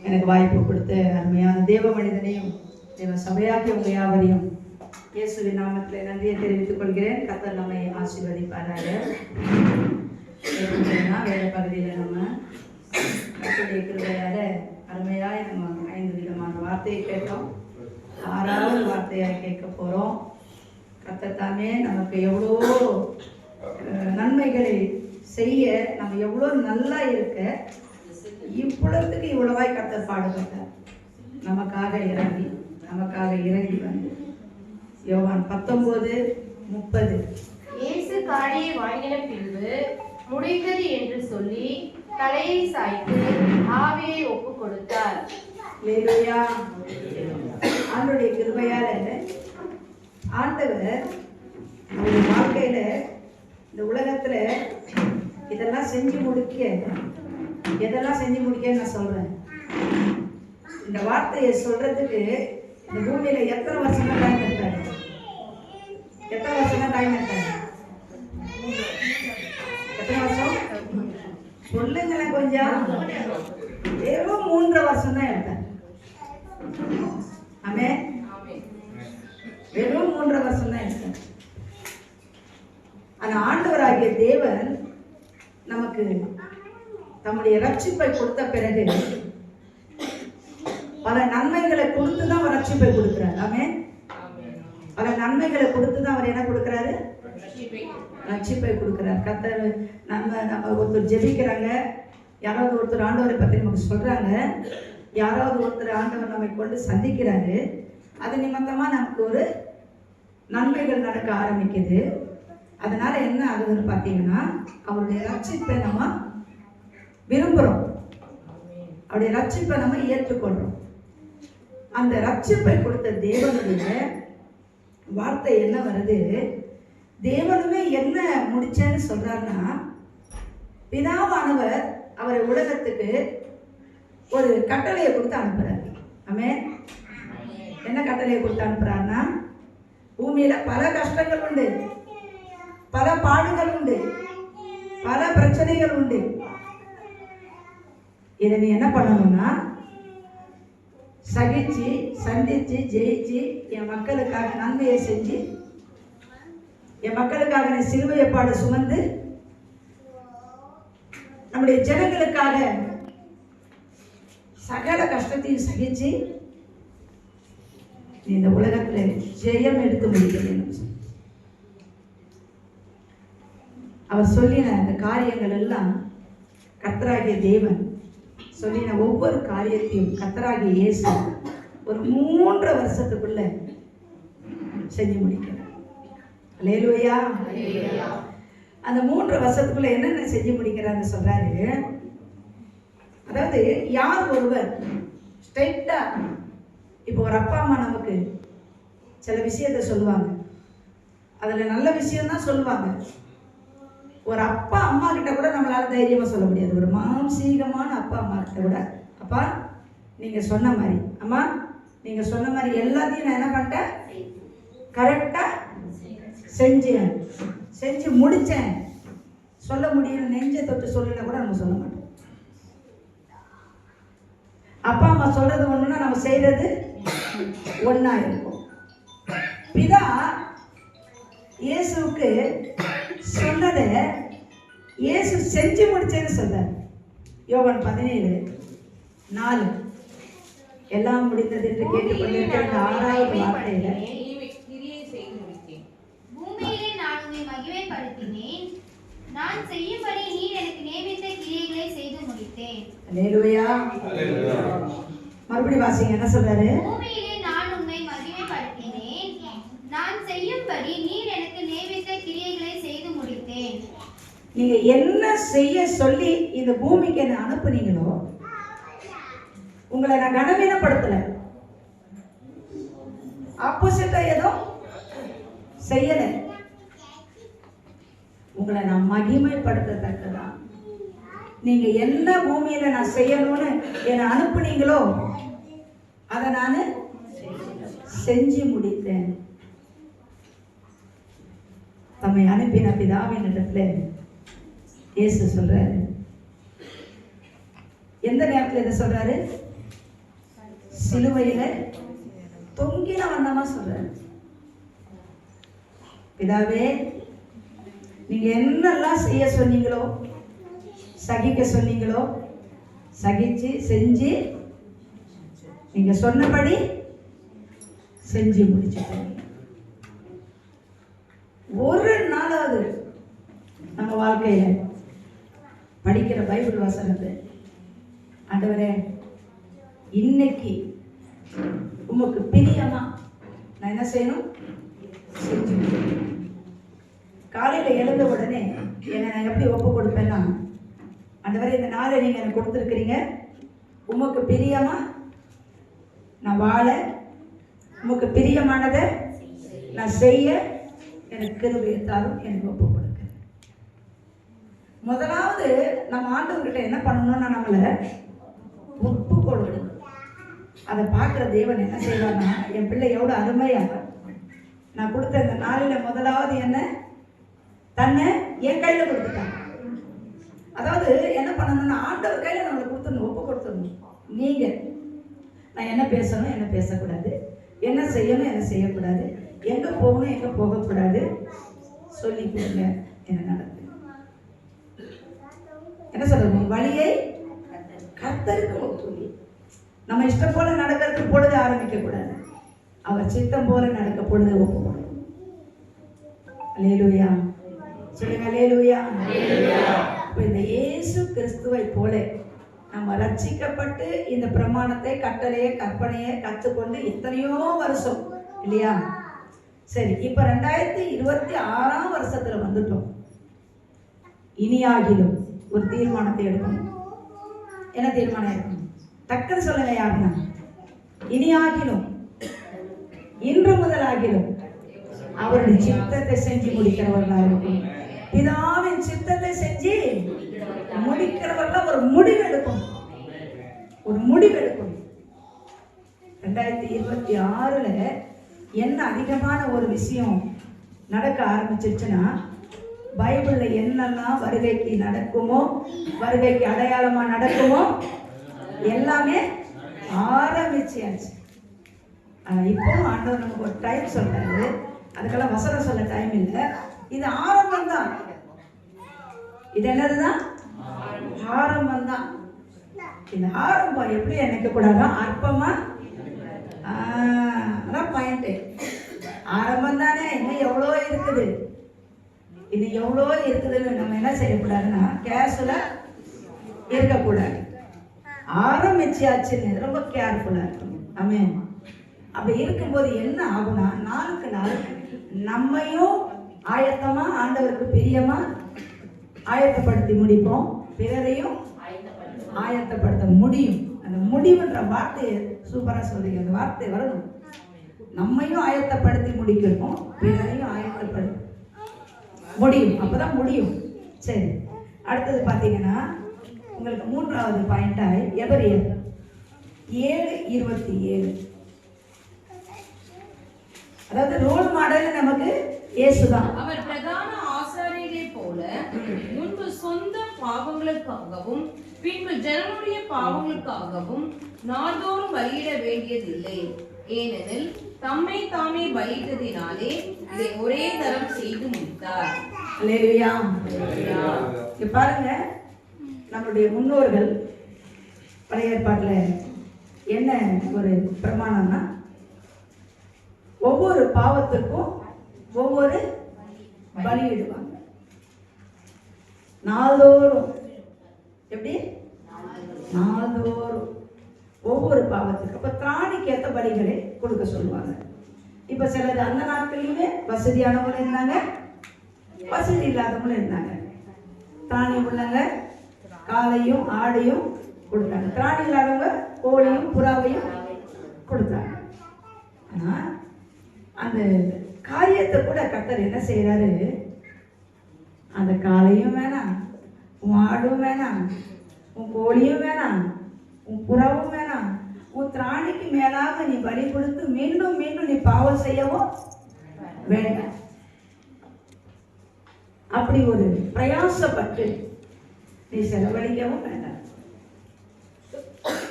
எனக்கு வாய்ப்பு கொடுத்து அருமையான தேவ மனிதனையும் தேவ சபையாக்கி உங்க யாவரையும் இயேசுவின் நாமத்தில் நன்றியை தெரிவித்துக் கொள்கிறேன். கர்த்தர் நம்மை ஆசீர்வதிப்பாராக. வேற பகுதியில் நம்ம கர்த்தருடைய கிருபையால அருமையாக நம்ம 5 விதமான வார்த்தையை கேட்டோம். 6வது வார்த்தையாக கேட்க போகிறோம். கர்த்தர் தாமே நமக்கு எவ்வளோ நன்மைகளை செய்ய, நம்ம எவ்வளோ நல்லா இருக்க இப்பொழுதுக்கு இவ்வளவாய் கர்த்தர் பாடுபட்டார். நமக்காக இறங்கி வந்து யோவான் 19:30 இயேசு காடியை வாங்கின பின்பு முடிந்தது என்று சொல்லி தலையை சாய்த்து ஆவியை ஒப்பு கொடுத்தார். அல்லேலூயா. ஆண்டவருடைய கிருபையால ஆண்டவர் நம்முடைய வாழ்க்கையில இந்த உலகத்துல இதெல்லாம் செஞ்சு முடிக்க நான் சொல்றேன். இந்த வார்த்தையை சொல்றதுக்கு இந்த பூமியில எத்தனை வருஷமா டைம் எடுத்தாரு? எத்தனை வருஷம் சொல்லுங்களேன் கொஞ்சம். வெறும் 3 வருஷம் தான் எடுத்தார். ஆமென். வெறும் 3 வருஷம் தான் எடுத்தார். ஆனா ஆண்டவராகிய தேவன் நமக்கு தம்முடைய ரட்சிப்பை கொடுத்த பிறகு பல நன்மைகளை கொடுத்து தான் அவர் ரட்சிப்பை கொடுக்கிறார். ஆமென். பல நன்மைகளை கொடுத்து தான் அவர் என்ன கொடுக்கிறாரு? ரட்சிப்பை கொடுக்கிறார். கர்த்தர் நம்ம ஒருத்தர் ஜெபிக்கிறாங்க, யாராவது ஒருத்தர் ஆண்டவரை பற்றி நமக்கு சொல்றாங்க, யாராவது ஒருத்தர் ஆண்டவர் நம்மை கொண்டு சந்திக்கிறாரு. அது நிமித்தமா நமக்கு ஒரு நன்மைகள் நடக்க ஆரம்பிக்குது. அதனால என்ன ஆகுதுன்னு பார்த்தீங்கன்னா, அவருடைய ரட்சிப்பை நம்ம விரும்புகிறோம், அவருடைய ரட்சிப்பை நம்ம ஏற்றுக்கொள்றோம். அந்த ரட்சிப்பை கொடுத்த தேவனுடைய வார்த்தை என்ன வருது? தேவனுமே என்ன முடிச்சேன்னு சொல்றாருன்னா, பிதாவானவர் அவரை உலகத்துக்கு ஒரு கட்டளையை கொடுத்து அனுப்புறாரு. ஆமென். என்ன கட்டளையை கொடுத்து அனுப்புறாருன்னா, பூமியில பல கஷ்டங்கள் உண்டு, பல பாடுகள் உண்டு, பல பிரச்சனைகள் உண்டு. இதை நீ என்ன பண்ணணும்னா, சகிச்சு சந்திச்சு ஜெயிச்சு என் மக்களுக்காக நன்மையை செஞ்சு, என் மக்களுக்காக நீ சிலுவையை பாட சுமந்து, நம்முடைய ஜனங்களுக்காக சகல கஷ்டத்தையும் சகிச்சு நீ இந்த உலகத்துல ஜெயம் எடுத்து முடிக்கணும். அவர் சொல்லின அந்த காரியங்கள் எல்லாம் கர்த்தராகிய தேவன் சொல்லின ஒவ்வொரு காரியத்தையும் கர்த்தராகிய இயேசு ஒரு 3 வருஷத்துக்குள்ள செஞ்சு முடிக்கிறார். அல்லேலூயா. அந்த 3 வருஷத்துக்குள்ள என்னென்ன செஞ்சு முடிக்கிறான்னு சொல்றாரு. அதாவது யார் ஒருவர் ஸ்ட்ரைட்டா, இப்போ ஒரு அப்பா அம்மா நமக்கு சில விஷயத்த சொல்லுவாங்க, அதுல நல்ல விஷயம் தான் சொல்லுவாங்க. ஒரு அப்பா அம்மா கிட்ட கூட நம்மளால தைரியமா சொல்ல முடியாது. ஒரு மாம்சீகமான அப்பா அம்மா கிட்ட கூட, அப்பா நீங்க சொன்ன மாதிரி, அம்மா நீங்க சொன்ன மாதிரி எல்லாத்தையும் நான் என்ன பண்ணிட்டேன், கரெக்டா செஞ்சு முடிச்சேன் சொல்ல முடியும். நெஞ்சை தொட்டு சொல்லினா கூட நம்ம சொல்ல மாட்டோம். அப்பா அம்மா சொல்றது ஒண்ணுன்னா நம்ம செய்யறது ஒண்ணா இருக்கும். பிதா இயேசுவுக்கு சொன்னதை இயேசு செஞ்சு முடிச்சேன்னு சொல்றார். யோவான் 17:4 எல்லாம் முடிந்தது என்று கேட்டுக்கொண்டிருக்கிற 6வது வார்த்தையில, பூமியிலே நான் உம்மை மகிமைப்படுத்தினேன், நான் செய்யும்படி நீர் எனக்கு நியமித்த கிரியைகளை செய்து முடித்தேன். அல்லேலூயா. மறுபடியும் வாசிங்க, என்ன சொல்றாரு? பூமியிலே நான் உம்மை மகிமைப்படுத்தினேன், நான் செய்யும்படி நீர் எனக்கு நியமித்த கிரியைகளை செய்து முடித்தேன். நீங்க என்ன செய்ய சொல்லி இந்த பூமிக்கு என்ன அனுப்புனீங்களோ, உங்களை நான் கனவீனப்படுத்தல, ஆப்போசிட்டா ஏதோ செய்யல, உங்களை நான் மகிமைப்படுத்தத்தக்கதான். நீங்க என்ன பூமியில நான் செய்யணும்னு என்னை அனுப்புனீங்களோ அதை நான் செஞ்சு முடித்தேன். தம்மை அனுப்பின பிதாவின் இடத்துல இயேசு சொல்றாரு. எந்த நேரத்தில் இதை சொல்றாரு? சிலுவையில தொங்கின வண்ணமா சொல்றாரு. பிதாவே, நீங்க என்னெல்லாம் செய்ய சொன்னீங்களோ, சகிக்க சொன்னீங்களோ, சகிச்சு செஞ்சு நீங்க சொன்னபடி செஞ்சு முடிச்சுட்டீங்க. ஒரு நாளாவது நம்ம வாழ்க்கையில படிக்கிற பைபிள் வசனத்தை, ஆண்டவரே இன்னைக்கு உமக்கு பிரியமா நான் என்ன செய்யணும் செஞ்சு. காலையில எழுந்த உடனே என்னை நான் எப்படி ஒப்பு கொடுப்பேன்னா, ஆண்டவரே இந்த நாளை நீங்க எனக்கு கொடுத்துருக்கிறீங்க, உமக்கு பிரியமா நான் வாழ, உமக்கு பிரியமானதை நான் செய்ய எனக்கு கிருபையை தாரும், எனக்கு ஒப்பு கொடுக்க. முதலாவது நம்ம ஆண்டவர்கிட்ட என்ன பண்ணணும்னா நம்மளை ஒப்பு கொடுக்கணும். அதை பார்க்குற தேவன் என்ன செய்வார்னா, என் பிள்ளை எவ்வளோ அருமையாக நான் கொடுத்த இந்த நாளில் முதலாவது என்ன தன்னை என் கையில் கொடுத்துட்டாங்க. அதாவது என்ன பண்ணணும்னா ஆண்டவர் கையில் நம்மளை கொடுத்துடணும், ஒப்பு கொடுத்துடணும். நீங்கள் நான் என்ன பேசணும், என்ன பேசக்கூடாது, என்ன செய்யணும், என்ன செய்யக்கூடாது, எங்கே போகணும், எங்கே போகக்கூடாது சொல்லி கொடுங்க. என்ன நடக்குது, என்ன சொல்றது, வழியை கர்த்தருக்கு ஒப்புவி. நம்ம இஷ்டம் போல நடக்கிறதுக்கு பொழுது ஆரம்பிக்க கூடாது, அவர் சித்தம் போல நடக்க பொழுது ஒப்பு கொடுக்கணும். அல்லேலூயா சொல்லுங்க, அல்லேலூயா. இந்த இயேசு கிறிஸ்துவை போல நம்ம ரட்சிக்கப்பட்டு இந்த பிரமாணத்தை, கட்டளையை, கற்பனையை கற்றுக்கொண்டு எத்தனையோ வருஷம் இல்லையா? சரி, இப்ப 2026 வருஷத்துல வந்துட்டோம். இனியாகிலும் ஒரு தீர்மானத்தை எடுக்கணும். என்ன தீர்மானம் எடுக்கணும்? டக்குன்னு சொல்லுங்க யாருன்னா, இனியாகிலும், இன்று முதல் ஆகிலும் அவருடைய சித்தத்தை செஞ்சு முடிக்கிறவர்களாக இருக்கும். பிதாவின் சித்தத்தை செஞ்சு முடிக்கிறவர்கள் ஒரு முடிவு எடுக்கணும், ஒரு முடிவு எடுக்கணும். 2026 என்ன அதிகமான ஒரு விஷயம் நடக்க ஆரம்பிச்சிருச்சுன்னா, பைபிள்ல என்னெல்லாம் வருகைக்கு நடக்குமோ, வருகைக்கு அடையாளமா நடக்குமோ எல்லாமே ஆரம்பிச்சாச்சு. இப்போ ஆண்டவர் நமக்கு ஒரு டைம் சொல்றாரு, அதுக்கெல்லாம் வசனம் சொல்ல டைம் இல்லை. இது ஆரம்பம் தான். இது என்னதுதான்? ஆரம்பம் தான். இந்த ஆரம்பம் எப்படி நினைக்க கூடாதா, அற்பமா. அதான் பாயிண்ட். ஆரம்பம் தானே, இன்னும் எவ்வளோ இருக்குது, இது எவ்வளோ இருக்குதுன்னு நம்ம என்ன செய்யக்கூடாதுன்னா கேர்ஃபுல்லா இருக்கக்கூடாது. ஆரம்பிச்சாச்சுன்னு ரொம்ப கேர்ஃபுல்லா இருக்கணும். ஆமென். அப்படி இருக்கும்போது என்ன ஆகுனா, நாளுக்கு நாள் நம்மையும் ஆயத்தமா, ஆண்டவருக்கு பிரியமா ஆயத்தப்படுத்தி முடிப்போம், பிறரையும் ஆயத்தப்படுத்த முடியும். அந்த முடிவுன்ற வார்த்தையை சூப்பரா சொல்றீங்க, அந்த வார்த்தை வரணும். நம்மையும் ஆயத்தப்படுத்தி முடிக்கணும், பிறரையும் ஆயத்தப்படுத்த முடியும், அப்பதான் முடியும். சரி, அடுத்தது பாத்தீங்கன்னா உங்களுக்கு 3வது பாயிண்டாய் எபிரேயர் 7:27. அதாவது ரோல் மாடல் நமக்கு இயேசுதான். அவர் பிரதான ஆசாரியரை போல முன்பு சொந்த பாவங்களுக்காகவும் பின்பு ஜனங்களுடைய பாவங்களுக்காகவும் நாள்தோறும் பலியிட வேண்டியதில்லை. ஏனெனில் தம்மை தாமே பலியிட்டதினாலே இதை ஒரே தரம் செய்து முடித்தார். அல்லேலூயா. இங்க பாருங்க, நம்முடைய முன்னோர்கள் பழைய ஏற்பாட்டுல என்ன ஒரு பிரமாணம்னா, ஒவ்வொரு பாவத்திற்கும் ஒவ்வொரு பலியிடுவாங்க. நாள்தோறும், எப்படி நாள்தோறும் ஒவ்வொரு பாவத்துக்கு. அப்ப திராணிக்கு ஏற்ற பலிகளை கொடுக்க சொல்லுவாங்க. இப்ப சிலர் அந்த நாட்களிலுமே வசதியானவங்களும் இருந்தாங்க, வசதி இல்லாதவங்களும் இருந்தாங்க. திராணி உள்ளவங்க காளையும் ஆடையும் கொடுத்தாங்க, திராணி இல்லாதவங்க கோழியும் புறாவையும் கொடுத்தாங்க. ஆனா அந்த காரியத்தை கூட கர்த்தர் என்ன செய்யறாரு, அந்த காளையும் வேணாம், உன் ஆடும் வேணாம், உன் கோழியும் வேணாம், உன் புறாவும் வேணாம், உன் திராணிக்கு மேலாக நீ பலி கொடுத்து மீண்டும் மீண்டும் நீ பாவம் செய்யவும் வேண்டாம். அப்படி ஒரு பிரயாசப்பட்டு நீ செலவழிக்கவும் வேண்டாம்.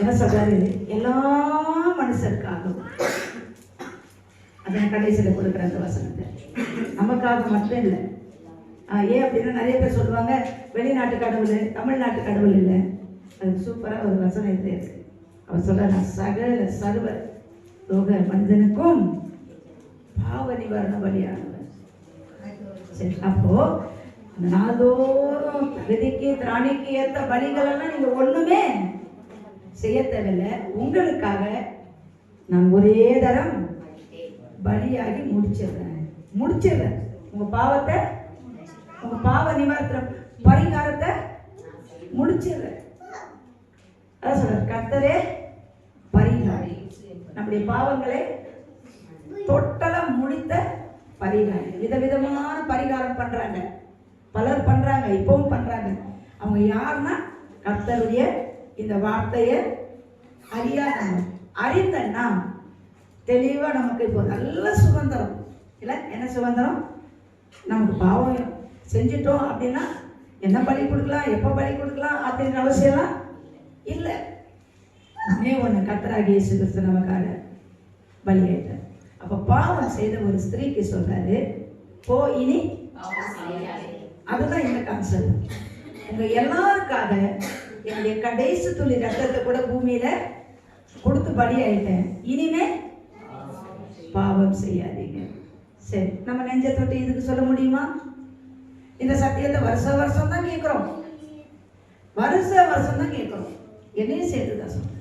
என்ன சொல்றாரு? எல்லா மனுஷருக்காகவும். அதன் கடைசியில் கொடுக்குற அந்த வசனத்தை நமக்காக மட்டும் இல்லை. ஏன் அப்படின்னா நிறைய பேர் சொல்லுவாங்க வெளிநாட்டு கடவுள் தமிழ்நாட்டு கடவுள் இல்லை. அது சூப்பராக ஒரு வசனம் இது இருக்கு. அவர் சொல்ற, நான் சகல சர்வ லோக மனிதனுக்கும் பாவ நிவாரண பலியானவர். சரி, அப்போ நாள்தோறும் விதிக்கு திராணிக்கு ஏற்ற பலிகள் எல்லாம் நீங்க ஒண்ணுமே செய்ய தேவையில்லை. உங்களுக்காக நான் ஒரே தரம் பலியாகி முடிச்சிடுறேன். உங்க பாவத்தை, உங்க பாவ நிவாரண பரிகாரத்தை முடிச்சிடுறேன். அதான் சொல்ற, கர்த்தரே பரிகாரி. நம்முடைய பாவங்களை டோட்டலா முடித்த பரிகாரி. விதவிதமான பரிகாரம் பண்றாங்க, பலர் பண்றாங்க, இப்பவும் பண்றாங்க. அவங்க யாருன்னா கர்த்தருடைய இந்த வார்த்தையை அறிந்த நாம் தெளிவா நமக்கு இப்போ நல்ல சுதந்திரம் இல்லை. என்ன சுதந்திரம்? நமக்கு பாவம் செஞ்சிட்டோம் அப்படின்னா என்ன பலி கொடுக்கலாம், எப்போ பலி கொடுக்கலாம் அப்படின்ற அவசியம்லாம் இல்லை. ஒன்று கர்த்தராகிய இயேசு கிறிஸ்து நமக்காக பலியாயிட்டார். அப்போ பாவம் செய்த ஒரு ஸ்திரீக்கு சொல்றாரு, போ இனி. அதுதான் இந்த கான்செப்ட். உங்க எல்லாருக்காக என்னுடைய கடைசி துளி ரத்தத்தை கூட பூமியில கொடுத்து பலியாயிட்டேன். இனிமே பாவம் செய்யாதீங்க. சரி, நம்ம நெஞ்ச தொட்டு இதுக்கு சொல்ல முடியுமா? இந்த சத்தியத்தை வருஷம் தான் கேட்கிறோம். வருஷம் தான் கேட்கிறோம். என்னையும் சேர்த்துதான் சொல்றேன்.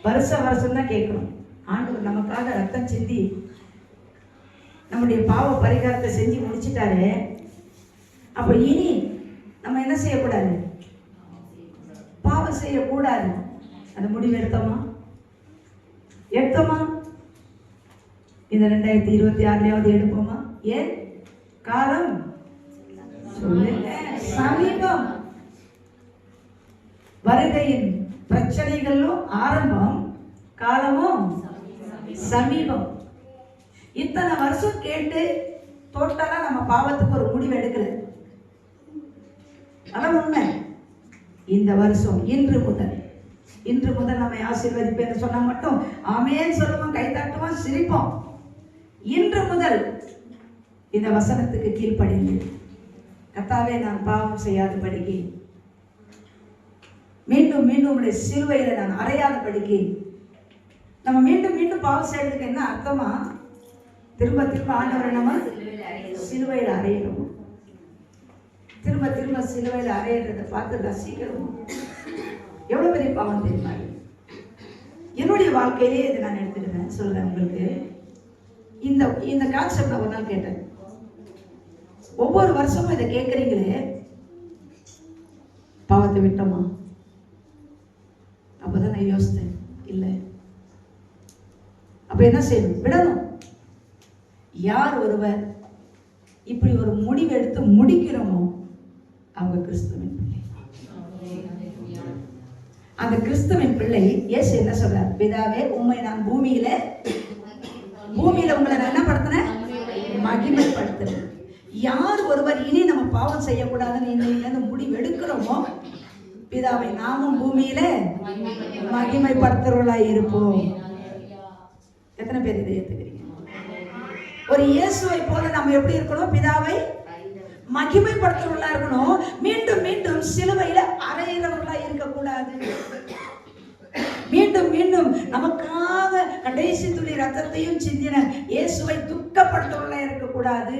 வருஷம் தான் கேட்கிறோம். ஆண்டவர் நமக்காக ரத்தம் சிந்தி நம்முடைய பாவ பரிகாரத்தை செஞ்சு முடிச்சிட்டாரு. அப்ப இனி நம்ம என்ன செய்யக்கூடாது? பாவம் செய்யக்கூடாது. அந்த முடிவு எடுத்தோமா? இந்த 2026 எடுப்போமா? ஏன்? காலம் சொல்லுங்க சமீபம். வருகையின் பிரச்சனைகளும் ஆரம்பம், காலமும் சமீபம். இத்தனை வருஷம் கேட்டு டோட்டலா நம்ம பாவத்துக்கு ஒரு முடிவு எடுக்கல. அதான் உண்மை. இந்த வருஷம் இன்று முதல் நம்மை ஆசீர்வதிப்பேன்னு சொன்னா மட்டும் ஆமேன்னு சொல்லுவோம், கைதாட்டுவோம், சிரிப்போம். இன்று முதல் இந்த வசனத்துக்கு கீழ்ப்படிந்து கர்த்தாவே நான் பாவம் செய்யாதபடிக்கு, மீண்டும் உடைய சிலுவையில நான் அறையாதபடிக்கு. நம்ம மீண்டும் பாவம் செய்யறதுக்கு என்ன அர்த்தமா? திரும்ப ஆண்டவரை நம்ம சிலுவையில் அறையணும். திரும்ப சிலுவையில் அறையிறதை பார்த்து ரசிக்கணும். எவ்வளவு பெரிய பாவம் தெரியுமா? என்னுடைய வாழ்க்கையிலே இதை நான் எடுத்துக்கிறேன், சொல்றேன் உங்களுக்கு. இந்த கான்செப்ட் நான் ஒரு நாள் கேட்டேன். ஒவ்வொரு வருஷமும் இதை கேட்கறீங்களே, பாவத்தை விட்டோமா? அப்பதான் நான் யோசித்தேன், இல்லை. அப்ப என்ன செய்யணும்? விடணும். யார் ஒருவர் இப்படி ஒரு முடிவு எடுத்து முடிக்கிறோமோ அவங்க கிறிஸ்துவின் பிள்ளை. அந்த கிறிஸ்துவின் பிள்ளை இயேசு என்ன சொல்றார்? பிதாவே, உம்மை நான் பூமியில உங்களை நான் என்ன படுத்தினேன்? மகிமைப்படுத்துறேன். யார் ஒருவர் இனி நம்ம பாவம் செய்யக்கூடாதுன்னு இன்னைக்கு முடிவு எடுக்கிறோமோ, பிதாவை நாமும் பூமியில மகிமைப்படுத்துறவர்களாய் இருப்போம். எத்தனை பேர் இதை ஏத்துக்கிறீங்க? ஒரு இயேசுவை போல நம்ம எப்படி இருக்கணும்? பிதாவை மகிமைப்படுத்துறவர்களா இருக்கணும். மீண்டும் சிலுவையில அறையிறவர்களா இருக்கக்கூடாது. மீண்டும் நமக்காக கடைசி துளி ரத்தத்தையும் சிந்தின இயேசுவை துக்கப்படுத்துவர்களா இருக்கக்கூடாது.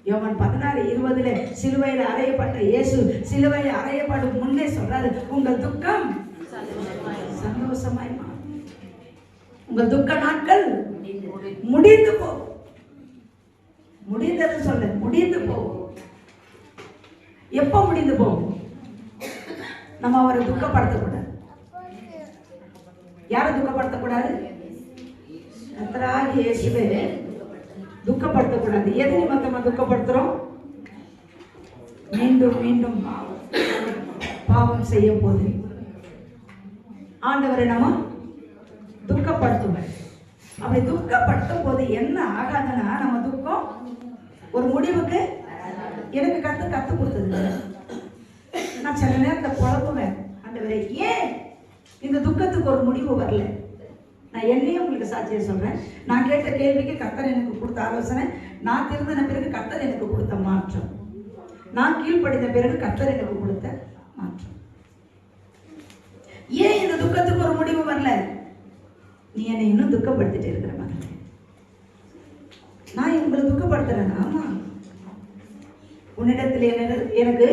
யோவான் 16:20 சிலுவையில் அறையப்பட்ட இயேசு சிலுவையில் அறையப்படும் முன்னே சொல்றாரு, உங்கள் துக்கம் சந்தோஷமாய் மாறும். உங்கள் துக்க நாட்கள் முடிந்து போகும். முடிந்தது சொல்ல, முடிந்து போகும். எப்ப முடிந்து போகும்? நம்ம அவரை துக்கப்படுத்தக்கூடாது. யாரை துக்கப்படுத்தக்கூடாது? கர்த்தராகிய இயேசுவை துக்கப்படுத்தக்கூடாது. எது நிமித்தமா துக்கப்படுத்துறோம்? மீண்டும் பாவம் செய்ய போது ஆண்டவரை நம்ம துக்கப்படுத்துவோம். அப்படி துக்கப்படுத்தும் போது என்ன ஆகாதுன்னா, நம்ம துக்கம் ஒரு முடிவுக்கு எனக்கு கத்து கொடுத்தது. நான் சில நேரத்தில் குழம்புவேன், ஆண்டவரே ஏன் இந்த துக்கத்துக்கு ஒரு முடிவு வரல? நான் என்னையும் உங்களுக்கு சாட்சியை சொல்றேன். நான் கேட்ட கேள்விக்கு கர்த்தர் எனக்கு கொடுத்த ஆலோசனை, நான் திருந்தின பிறகு கர்த்தர் எனக்கு கொடுத்த மாற்றம், நான் கீழ்ப்படிந்த பிறகு கர்த்தர் எனக்கு கொடுத்த மாற்றம். ஏன் இந்த துக்கத்துக்கு ஒரு முடிவு வரல? நீ என்னை இன்னும் துக்கப்படுத்திட்டு இருக்கிற மாதிரி. நான் உங்களை துக்கப்படுத்துறேன். ஆமா, உன்னிடத்தில் எனக்கு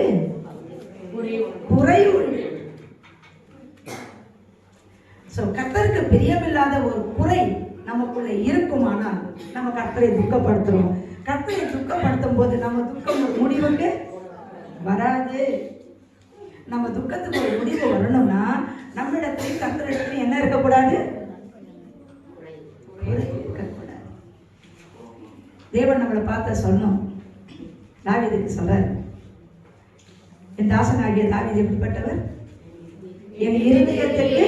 குறை உண்டு. கர்த்தருக்கு பிரியமில்லாத ஒரு குறை நமக்குள்ள இருக்குமானால் நம்ம கர்த்தரை துக்கப்படுத்துறோம். கர்த்தரை துக்கப்படுத்தும் போது நம்ம துக்கம் முடிவுக்கு வராது. நம்ம துக்கத்துக்கு ஒரு முடிவு வரணும்னா நம்மிடத்துல கர்த்தரிடத்துல என்ன இருக்கக்கூடாது? இருக்கக்கூடாது. தேவன் நம்மளை பார்த்த சொன்னோம். தாவீதுக்கு சொல்றார், என் தாசனாகிய தாவீது எப்படிப்பட்டவர்? என் இருதயத்துக்கு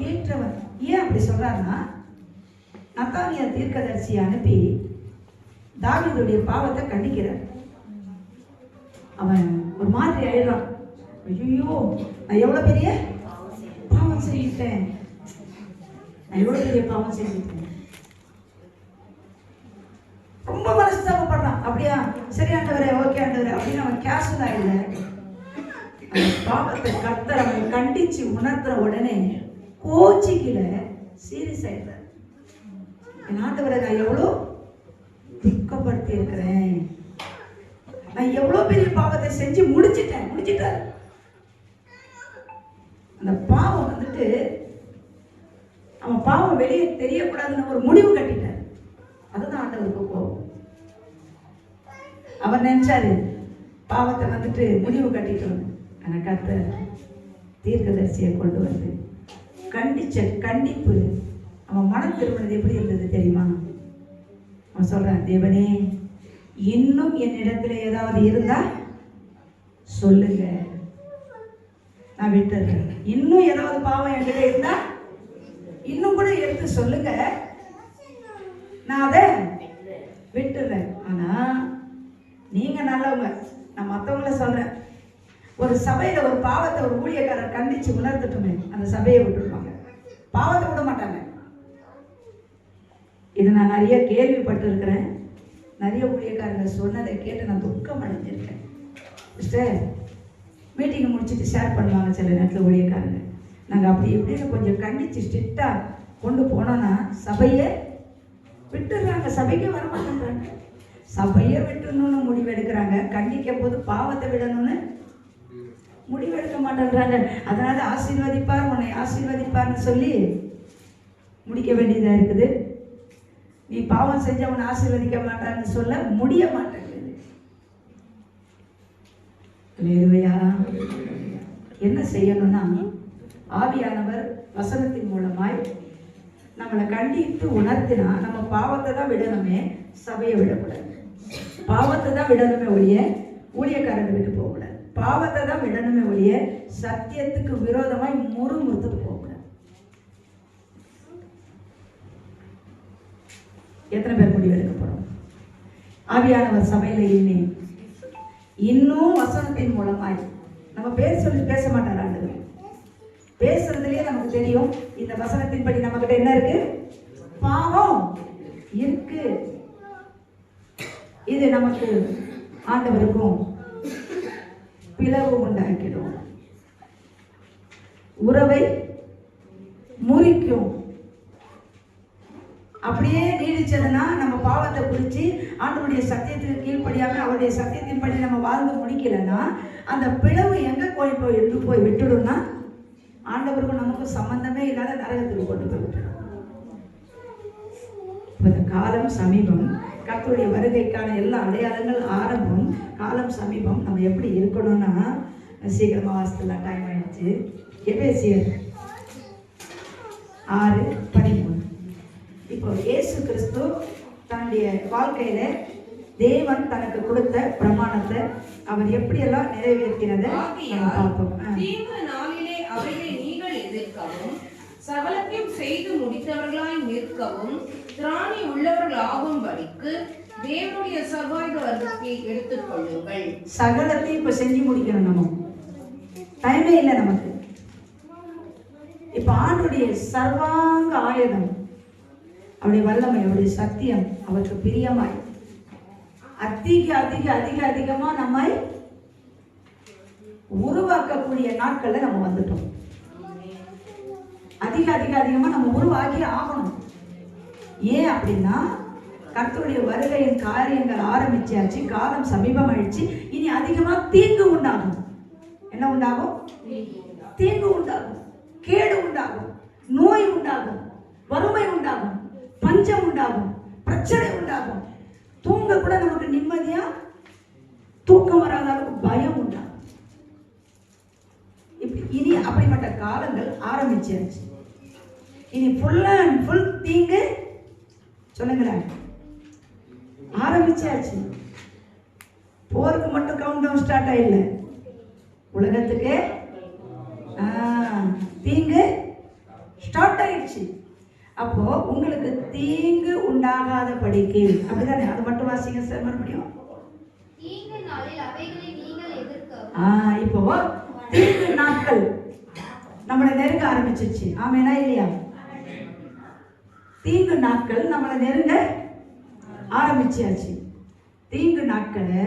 ஏற்றவர். ஏன் அப்படி சொல்றாருன்னா, நத்தானியா தீர்க்கதரிசியை அனுப்பி தாவீதுடைய பாவத்தை கண்டிக்கிறார். அவன் ஒரு மாதிரி ஆயிடுறான். ஐயோ, நான் எவ்வளவு பெரிய பாவம் செஞ்சுட்டேன், நான் எவ்வளவு பெரிய பாவம் செஞ்சுட்டேன். ரொம்ப மனஸ்தாபப்படுறான். அப்படியா, சரி ஆண்டவரே, ஓகே ஆண்டவரே அப்படின்னு அவன் கேஷுவல் ஆயிடுல. பாவத்தை கர்த்தர் அவன் கண்டிச்சு உணர்த்துற உடனே கோச்சிக்கல, சீரியஸ் ஆயிடுறார். என் ஆண்டவரை நான் எவ்வளோ துக்கப்படுத்தி இருக்கிறேன், நான் எவ்வளவு பெரிய பாவத்தை செஞ்சு முடிச்சிட்டார். அந்த பாவம் வந்துட்டு அவன் பாவம் வெளியே தெரியக்கூடாதுன்னு ஒரு முடிவு கட்டிட்டார். அதுதான் ஆண்டவருக்கு கோபம். அவர் நினைச்சாரு பாவத்தை வந்துட்டு முடிவு கட்டிட்டோம். ஆனா கர்த்தர் தீர்க்கதரிசியை கொண்டு வந்து கண்டிச்ச கண்டிப்பு அவன் மனம் திரும்பினது எப்படி இருந்தது தெரியுமா? அவன் சொல்றான், தேவனே இன்னும் என்னிடத்துல ஏதாவது இருந்தா சொல்லுங்க, நான் விட்டுறேன். இன்னும் ஏதாவது பாவம் என்கிட்ட இருந்தா இன்னும் கூட எடுத்து சொல்லுங்க, நான் அதை விட்டுறேன். ஆனா நீங்க நல்லவங்க, நான் மற்றவங்கள சொல்றேன். ஒரு சபையில ஒரு பாவத்தை ஒரு ஊழியக்காரர் கண்டிச்சு உணர்ந்துட்டுமே அந்த சபையை விட்டுருவாங்க, பாவத்தை விட மாட்டாங்க. இதை நான் நிறைய கேள்விப்பட்டு இருக்கிறேன். நிறைய ஊழியக்காரங்க சொன்னதை கேட்டு நான் துக்கம் அடைஞ்சிருக்கேன். சிஸ்டர் மீட்டிங்கை முடிச்சுட்டு ஷேர் பண்ணுவாங்க சில நேரத்தில் ஊழியக்காரங்க. நாங்கள் அப்படி இப்படின்னு கொஞ்சம் கண்டிச்சு ஸ்ட்ரிக்டாக கொண்டு போனோன்னா சபையை விட்டுடுறாங்க, சபைக்கே வரமாட்டேன்றாங்க. சபையை விட்டுணும்னு முடிவெடுக்கிறாங்க, கண்டிக்கும் போது பாவத்தை விடணும்னு முடிவெடுக்க மாட்டேன்றாங்க. அதனால ஆசீர்வதிப்பார், உன்னை ஆசீர்வதிப்பார்னு சொல்லி முடிக்க வேண்டியதாக இருக்குது. நீ பாவம் செஞ்ச உன்னை ஆசீர்வதிக்க மாட்டான்னு சொல்ல முடிய மாட்டேங்குது. என்ன செய்யணும்னா, ஆவியானவர் வசனத்தின் மூலமாய் நம்மளை கண்டித்து உணர்த்தினா நம்ம பாவத்தை தான் விடணுமே, சபையை விடக்கூடாது. பாவத்தை தான் விடணுமே ஒழிய ஊழியக்காரனை விட்டு போகக்கூடாது. பாவத்தை தான் விடணுமே ஒழிய சத்தியத்துக்கு விரோதமாய் முறுமுறுத்துட்டு போகக்கூடாது. எத்தனை பேர் முடிவு எடுக்க போறோம்? ஆவியானவர் சபையில இன்னும் வசனத்தின் மூலமாய் நம்ம பேர் சொல்லி பேச மாட்டார் ஆண்டவர். பேசுறதுலயே நமக்கு தெரியும் இந்த வசனத்தின் படி நம்ம கிட்ட என்ன இருக்கு, பாவம் இருக்கு. இது நமக்கு ஆண்டவருக்கும் பிளவு உண்டாக்கிடும், உறவை முறிக்கும். அப்படியே நீடிச்சதுன்னா நம்ம பாவத்தை குறித்து ஆண்டவருடைய சத்தியத்துக்கு கீழ்ப்படியாமல் அவருடைய சத்தியத்தின் படி நம்ம வாழ்ந்து முடிக்கலன்னா அந்த பிளவு எங்கே போய் விட்டுடும்னா ஆண்டவருக்கும் நமக்கும் சம்பந்தமே இல்லாத நரகத்துக்கு கொண்டு போய் விட்டுடும். இந்த காலம் சமீபம், கர்த்தருடைய வருகைக்கான எல்லா அடையாளங்கள் ஆரம்பம், காலம் சமீபம். நம்ம எப்படி இருக்கணும்னா, சீக்கிரமாக வாசத்தில் டைம் ஆயிடுச்சு. எபேசியர் 6:13. இப்போ இயேசு கிறிஸ்து தன்னுடைய வாழ்க்கையில தேவன் தனக்கு கொடுத்த பிரமாணத்தை அவர் எப்படியெல்லாம் நிறைவேற்றினதை பார்த்தோம். தீங்கு நாளிலே அவைகளை நீங்கள் எதிர்க்கவும், சகலத்தையும் செய்து முடித்தவர்களாய் நிற்கவும், திராணி உள்ளவர்களாகும்படிக்கு தேவனுடைய சர்வாயுத வர்க்கத்தை எடுத்துக் கொள்ளுங்கள். சகலத்தையும் இப்ப செஞ்சு முடிக்கணும். நம்ம டைமே இல்லை நமக்கு. இப்ப ஆண்டுடைய சர்வாங்க ஆயுதம், அவருடைய வல்லமை, அவருடைய சத்தியம், அவருக்கு பிரியமாய் அதிக அதிக அதிக அதிகமா நம்மை உருவாக்கக்கூடிய நாட்கள்ல நம்ம வந்துட்டோம். அதிக அதிக அதிகமா நம்ம உருவாக்கி ஆகணும். ஏன் அப்படின்னா கர்த்தருடைய வருகையின் காரியங்கள் ஆரம்பிச்சாச்சு, காலம் சமீபமாயிடுச்சு. இனி அதிகமா தீங்கு உண்டாகும். என்ன உண்டாகும்? தீங்கு உண்டாகும், கேடு உண்டாகும், நோய் உண்டாகும், வறுமை உண்டாகும், பஞ்சம் உண்டாகும், பிரச்சனை உண்டாகும். தூங்க கூட நமக்கு நிம்மதியா தூக்கம் வராத அளவுக்கு பயம் உண்டாகும். இனி அப்படிப்பட்ட காலங்கள் ஆரம்பிச்சாச்சு. இனி ஃபுல் அண்ட் ஃபுல் தீங்கு சொல்லுங்களேன் ஆரம்பிச்சாச்சு. போருக்கு மட்டும் கவுண்ட் டவுன் ஸ்டார்ட் ஆயிடல, உலகத்துக்கு தீங்கு ஸ்டார்ட் ஆயிடுச்சு. அப்போ உங்களுக்கு தீங்கு உண்டாகாத படிக்கு, அப்படிதானே? அது மட்டும் வாசிங்க சார் மறுபடியும். தீங்கு நாளில் அவைகளை நீங்கள் எதிர்க்கவும். இப்போ தீங்கு நாட்கள் நம்மளை நெருங்க ஆரம்பிச்சிருச்சு. ஆமேனா இல்லையா? தீங்கு நாட்கள் நம்மளை நெருங்க ஆரம்பிச்சாச்சு. தீங்கு நாட்களை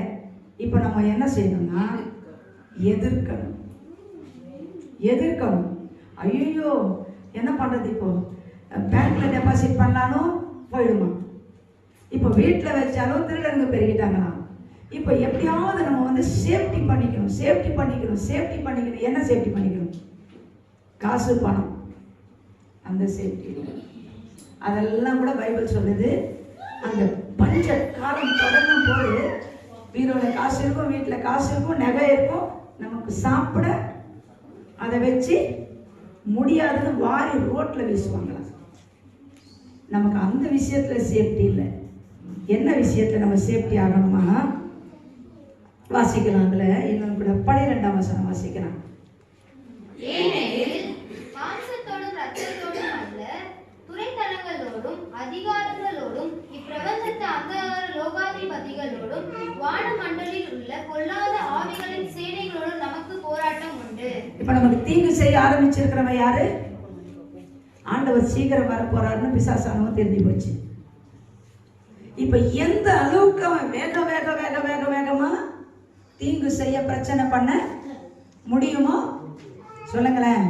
இப்போ நம்ம என்ன செய்யணும்னா எதிர்க்கணும். எதிர்க்கணும். ஐயோ என்ன பண்றது? இப்போ பேங்க்ல டெபாசிட் பண்ணாலும் போயிடுமா? இப்போ வீட்டில் வச்சாலும் திருடங்க பெருகிட்டாங்களாம். இப்போ எப்படியாவது நம்ம வந்து சேஃப்டி பண்ணிக்கணும், சேஃப்டி பண்ணிக்கணும், சேஃப்டி பண்ணிக்கணும். என்ன சேஃப்டி பண்ணிக்கணும்? காசு, பணம், அந்த சேஃப்டி. அதெல்லாம் கூட பைபிள் சொல்லுது. அந்த பஞ்ச காலம் தொடங்கும் போது வீரோட காசு இருக்கும், வீட்டில் காசு இருக்கும், நகை இருக்கும், நமக்கு சாப்பிட அதை வச்சு முடியாதுன்னு வாரி ரோட்டில் வீசுவாங்களாம். நமக்கு அந்த விஷயத்துல சேஃப்டி இல்லை. என்ன விஷயத்துல நம்ம சேஃப்டி ஆகணுமா? வாசிக்கலாம். அதுல இன்னும் கூட 12ஆம் வசனம் வாசிக்கலாம். ஏனெனில் மாம்சத்தோடும் இரத்தத்தோடும் அல்ல, துரைத்தனங்களோடும் அதிகாரங்களோடும் இப்பிரபஞ்சத்து அந்தகார லோகாதிபதிகளோடும் வானமண்டலில் உள்ள பொல்லாத ஆவிகளின் சேனைகளோடும் நமக்கு போராட்டம் உண்டு. இப்ப நமக்கு தீங்கு செய்ய ஆரம்பிச்சிருக்கிறவன் யாரு? ஆண்டவர் சீக்கிரம் வர போறாருன்னு பிசாசானவன் தெரிஞ்சு போச்சு. இப்ப எந்த அளவுக்கு அவன் வேக வேக வேக வேக வேகமா தீங்கு செய்ய, பிரச்சனை பண்ண முடியுமோ சொல்லுங்களேன்.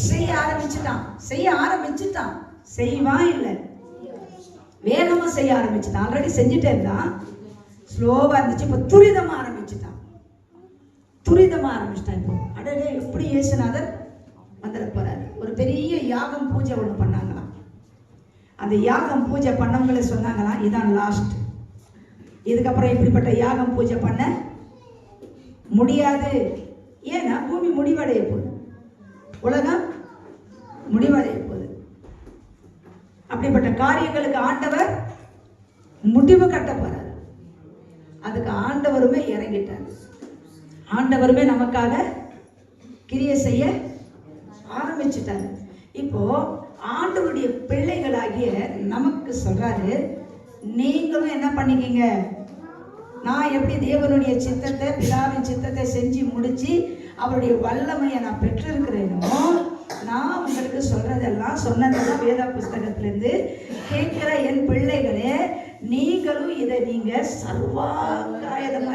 செய்ய ஆரம்பிச்சுட்டான். செய்வான் இல்லை, வேகமா செய்ய ஆரம்பிச்சுட்டான். ஆல்ரெடி செஞ்சுட்டே இருந்தான், ஸ்லோவா இருந்துச்சு. இப்ப துரிதமா ஆரம்பிச்சுட்டான். இப்போ அடடே எப்படி இயேசுநாதர் வந்துட போறாரு. ஒரு பெரிய யாகம் பூஜை ஒண்ணு பண்ணாங்களாம். அந்த யாகம் பூஜை பண்ணவங்களே சொன்னாங்களாம், இதான் லாஸ்ட், இதுக்கப்புறம் இப்படிப்பட்ட யாகம் பூஜை பண்ண முடியாது. ஏன்னா பூமி முடிவடைய போகுது, உலகம் முடிவடைய போகுது. அப்படிப்பட்ட காரியங்களுக்கு ஆண்டவர் முடிவு கட்ட போறார். அதுக்கு ஆண்டவருமே இறங்கிட்டார். ஆண்டவருமே நமக்காக கிரியை செய்ய ஆரம்பிச்சுட்டாரு. இப்போ ஆண்டவருடைய பிள்ளைகளாகிய நமக்கு சொல்றாரு, நீங்களும் என்ன பண்ணிக்கீங்க? நான் எப்படி தேவனுடைய சித்தத்தை, பிதாவின் சித்தத்தை செஞ்சு முடிச்சு அவருடைய வல்லமையை நான் பெற்றிருக்கிறேனோ, நான் உங்களுக்கு சொன்னதெல்லாம் வேத புஸ்தகத்திலிருந்து கேட்கிற என் பிள்ளைகளே, நீங்களும் இதை நீங்க சர்வாங்காயதமா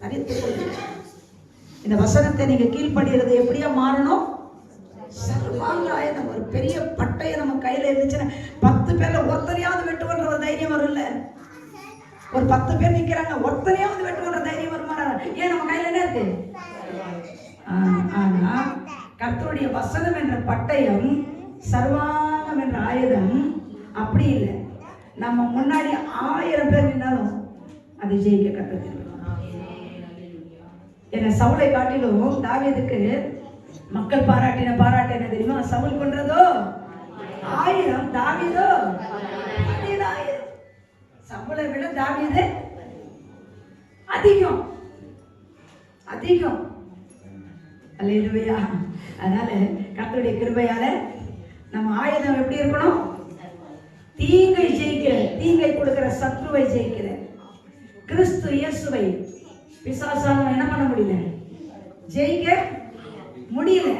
அறித்துக் கொள்ளுங்க. இந்த வசனத்தை நீங்க கீழ்படுகிறது எப்படியா மாறணும்? சர்வாங்காயதம். ஒரு பெரிய பட்டையை நம்ம கையில இருந்துச்சுன்னா 10 பேர்ல ஒருத்தனையாவது வெட்டுவன்ற ஒரு தைரியம் வரும்ல. ஒரு 10 பேர் நிக்கிறாங்க, ஒருத்தனையாவது வெட்டுவன்ற தைரியம் வருமா? ஏன் நம்ம கையில என்ன இருக்கு? ஆனா கர்த்தருடைய வசனம் என்ற பட்டயம், சர்வாங்கம் என்ற ஆயுதம் அப்படி இல்லை. நம்ம முன்னாடி 1000 பேர் நின்னாலும் அதை ஜெயிக்க கற்றுக்கிறோம். என்ன சவுலை காட்டிலும் தாவீதுக்கு மக்கள் பாராட்டின தெரியுமா? சவுல் கொன்றதோ 1000, தாவீதோ 10,000. சவுலை விட தாவீது அதிகம். அல்லேலூயா. அதனால கர்த்தருடைய கிருபையால நம்ம ஆயுதம் எப்படி இருக்கணும்? தீங்கை ஜெயிக்கிற, தீங்கை கொடுக்கிற சத்ருவை ஜெயிக்கிற கிறிஸ்து இயேசுவை பிசாசாலும் என்ன பண்ண முடியல? ஜெயிக்க முடியல.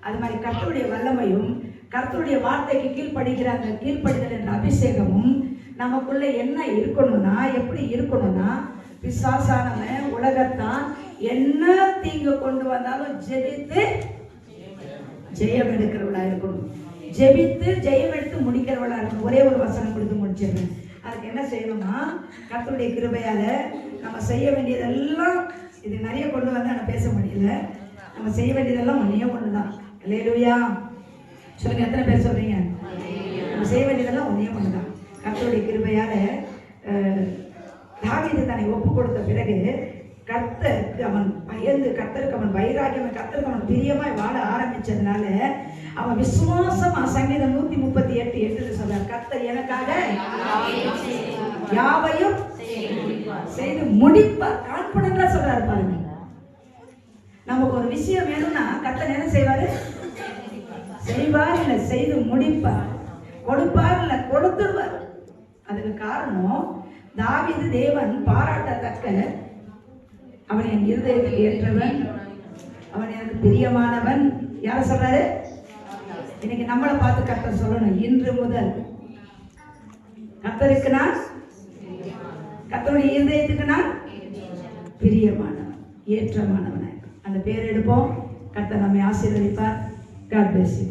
அது மாதிரி கர்த்தருடைய வல்லமையும் கர்த்தருடைய வார்த்தைக்கு கீழ்ப்படிதல் என்ற அபிஷேகமும் நமக்குள்ள என்ன இருக்கணும்னா, எப்படி இருக்கணும்னா, பிசாசானவன் உலகத்தான் என்ன தீங்கு கொண்டு வந்தாலும் ஜெபித்து ஜெயம் எடுக்கிறவளா இருக்கணும். ஜெபித்து ஜெயம் எடுத்து முடிக்கிறவளா இருக்கணும். ஒரே ஒரு வசனம் கொடுத்து முடிச்சிடுறேன். அதுக்கு என்ன செய்யணும்னா, கர்த்தருடைய கிருபையால நம்ம செய்ய வேண்டியதெல்லாம், இது நிறைய கொண்டு வந்து நான் பேச முடியல, நம்ம செய்ய வேண்டியதெல்லாம் ஒன்னே ஒண்ணுதான். அல்லேலூயா சொல்லுங்க, எத்தனை பேர் சொல்றீங்க? நம்ம செய்ய வேண்டியதெல்லாம் ஒன்னே ஒண்ணுதான். கர்த்தருடைய கிருபையால தாவீது தன்னை ஒப்பு கொடுத்த பிறகு கர்த்தருக்கு அவன் பயந்து, கர்த்தருக்கு அவன் வைராகியம், கர்த்தருக்கு அவன் பிரியமாய் வாழ ஆரம்பிச்சதுனால அவன் விசுவாசமா சங்கீதம் 138:8 சொல்றார், கர்த்தர் எனக்காக யாவையும் செய்து முடிப்பார். கான்பிடன்டா சொல்றாரு பாருங்க. நமக்கு ஒரு விஷயம் வேணும்னா கர்த்தர் என்ன செய்வாரு? செய்வார் இல்ல செய்து முடிப்பார். கொடுப்பார் இல்ல கொடுத்துடுவார். அதுக்கு காரணம் தாவீது தேவன் பாராட்டத்தக்க, அவன் என் இருதயத்தில் ஏற்றவன், அவன் எனக்கு பிரியமானவன். யார சொல்றாரு? இன்னைக்கு நம்மளை பார்த்து கர்த்தர் சொல்லணும், இன்று முதல் கர்த்தருக்கு நான், கர்த்தருடைய இருதயத்துக்கு நான் பிரியமானவன், ஏற்றமானவன். அந்த பேர் எடுப்போம். கர்த்தர் நம்மை ஆசீர்வதிப்பார். God bless you.